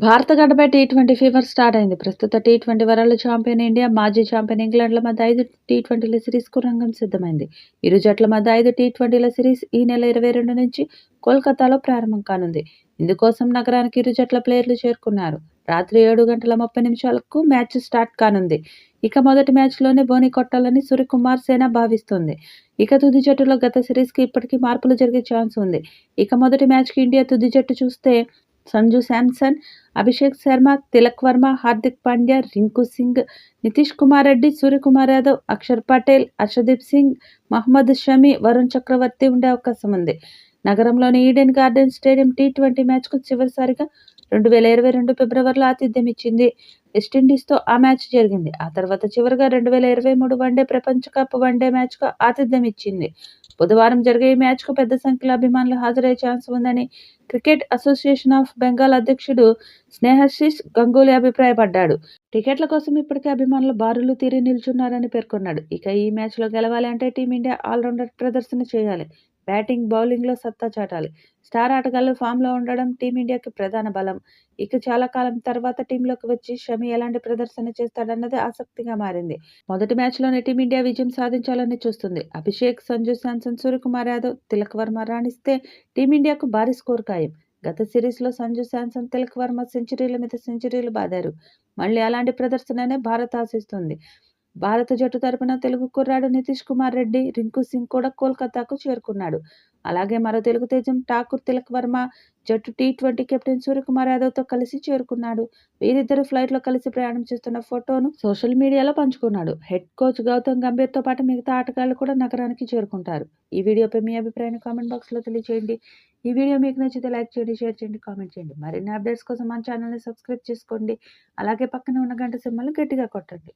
భారత గడ్డపై T20 fever start అయింది. ప్రస్తుత టీ20 వరల్డ్ ఛాంపియన్ ఇండియా, మాజీ ఛాంపియన్ ఇంగ్లాండ్ల మధ్య 5 టీ20ల సిరీస్కు రంగం సిద్ధమైంది. ఇరు జట్ల మధ్య 5 టీ20ల సిరీస్ ఈ నెల 22 నుంచి కోల్కతాలో ప్రారంభం కానుంది. ఇందుకోసం నగరానికి ఇరు జట్ల ప్లేయర్లు చేరుకున్నారు. రాత్రి 7:30 మ్యాచ్ స్టార్ట్ కానుంది. ఇక మొదటి మ్యాచ్లోనే బోని కొట్టాలని సూర్యకుమార్ సేన భావిస్తోంది. ఇక తుది జట్టులో గత సిరీస్కి ఇప్పటికీ మార్పులు జరిగే ఛాన్స్ ఉంది. ఇక మొదటి మ్యాచ్కి ఇండియా తుది జట్టు చూస్తే సంజు శాంసన్, అభిషేక్ శర్మ, తిలక్ వర్మ, హార్దిక్ పాండ్యా, రింకు సింగ్, నితీష్ కుమార్ రెడ్డి, సూర్యకుమార్ యాదవ్, అక్షర్ పటేల్, హర్షదీప్ సింగ్, మహ్మద్ షమి, వరుణ్ చక్రవర్తి ఉండే అవకాశం ఉంది. నగరంలోని ఈడెన్ గార్డెన్స్ స్టేడియం టీ20 మ్యాచ్కు చివరిసారిగా 2022 ఫిబ్రవరిలో ఆతిథ్యం ఇచ్చింది. వెస్టిండీస్తో ఆ మ్యాచ్ జరిగింది. ఆ తర్వాత చివరిగా 2023 వన్డే ప్రపంచ కప్ వన్డే మ్యాచ్కు ఆతిథ్యం ఇచ్చింది. బుధవారం జరిగే ఈ మ్యాచ్కు పెద్ద సంఖ్యలో అభిమానులు హాజరయ్యే ఛాన్స్ ఉందని క్రికెట్ అసోసియేషన్ ఆఫ్ బెంగాల్ అధ్యక్షుడు స్నేహశిష్ గంగూలీ అభిప్రాయపడ్డాడు. టికెట్ల కోసం ఇప్పటికే అభిమానులు బారులు తీరి నిల్చున్నారని పేర్కొన్నాడు. ఇక ఈ మ్యాచ్లో గెలవాలి అంటే టీమిండియా ఆల్రౌండర్ ప్రదర్శన చేయాలి. బ్యాటింగ్, బౌలింగ్లో సత్తా చాటాలి. స్టార్ ఆటగాళ్లు ఫామ్లో ఉండడం టీమిండియాకి ప్రధాన బలం. ఇక చాలా కాలం తర్వాత టీంలోకి వచ్చి షమి ఎలాంటి ప్రదర్శన చేస్తాడన్నది ఆసక్తిగా మారింది. మొదటి మ్యాచ్లోనే టీమిండియా విజయం సాధించాలని చూస్తుంది. అభిషేక్, సంజు శాంసన్, సూర్యకుమార్ యాదవ్, తిలక్ వర్మ రాణిస్తే టీమిండియాకు భారీ స్కోర్ ఖాయం. గత సిరీస్లో సంజు శాంసన్, తిలక్ వర్మ సెంచరీల మీద సెంచరీలు బాదారు. మళ్లీ అలాంటి ప్రదర్శననే భారత్ ఆశిస్తుంది. భారత జట్టు తరపున తెలుగు కుర్రాడు నితీష్ కుమార్ రెడ్డి, రింకు సింగ్ కూడా కోల్కతాకు చేరుకున్నాడు. అలాగే మరో తెలుగు తేజం ఠాకూర్ తిలక్ వర్మ జట్టు టీ20 కెప్టెన్ సూర్యకుమార్ యాదవ్తో కలిసి చేరుకున్నాడు. వీరిద్దరూ ఫ్లైట్లో కలిసి ప్రయాణం చేస్తున్న ఫోటోను సోషల్ మీడియాలో పంచుకున్నాడు. హెడ్ కోచ్ గౌతమ్ గంభీర్తో పాటు మిగతా ఆటగాళ్లు కూడా నగరానికి చేరుకుంటారు. ఈ వీడియోపై మీ అభిప్రాయాన్ని కామెంట్ బాక్స్లో తెలియజేయండి. ఈ వీడియో మీకు నచ్చితే లైక్ చేయండి, షేర్ చేయండి, కామెంట్ చేయండి. మరిన్ని అప్డేట్స్ కోసం మన ఛానల్ని సబ్స్క్రైబ్ చేసుకోండి. అలాగే పక్కన ఉన్న గంట సింబల్ని గట్టిగా కొట్టండి.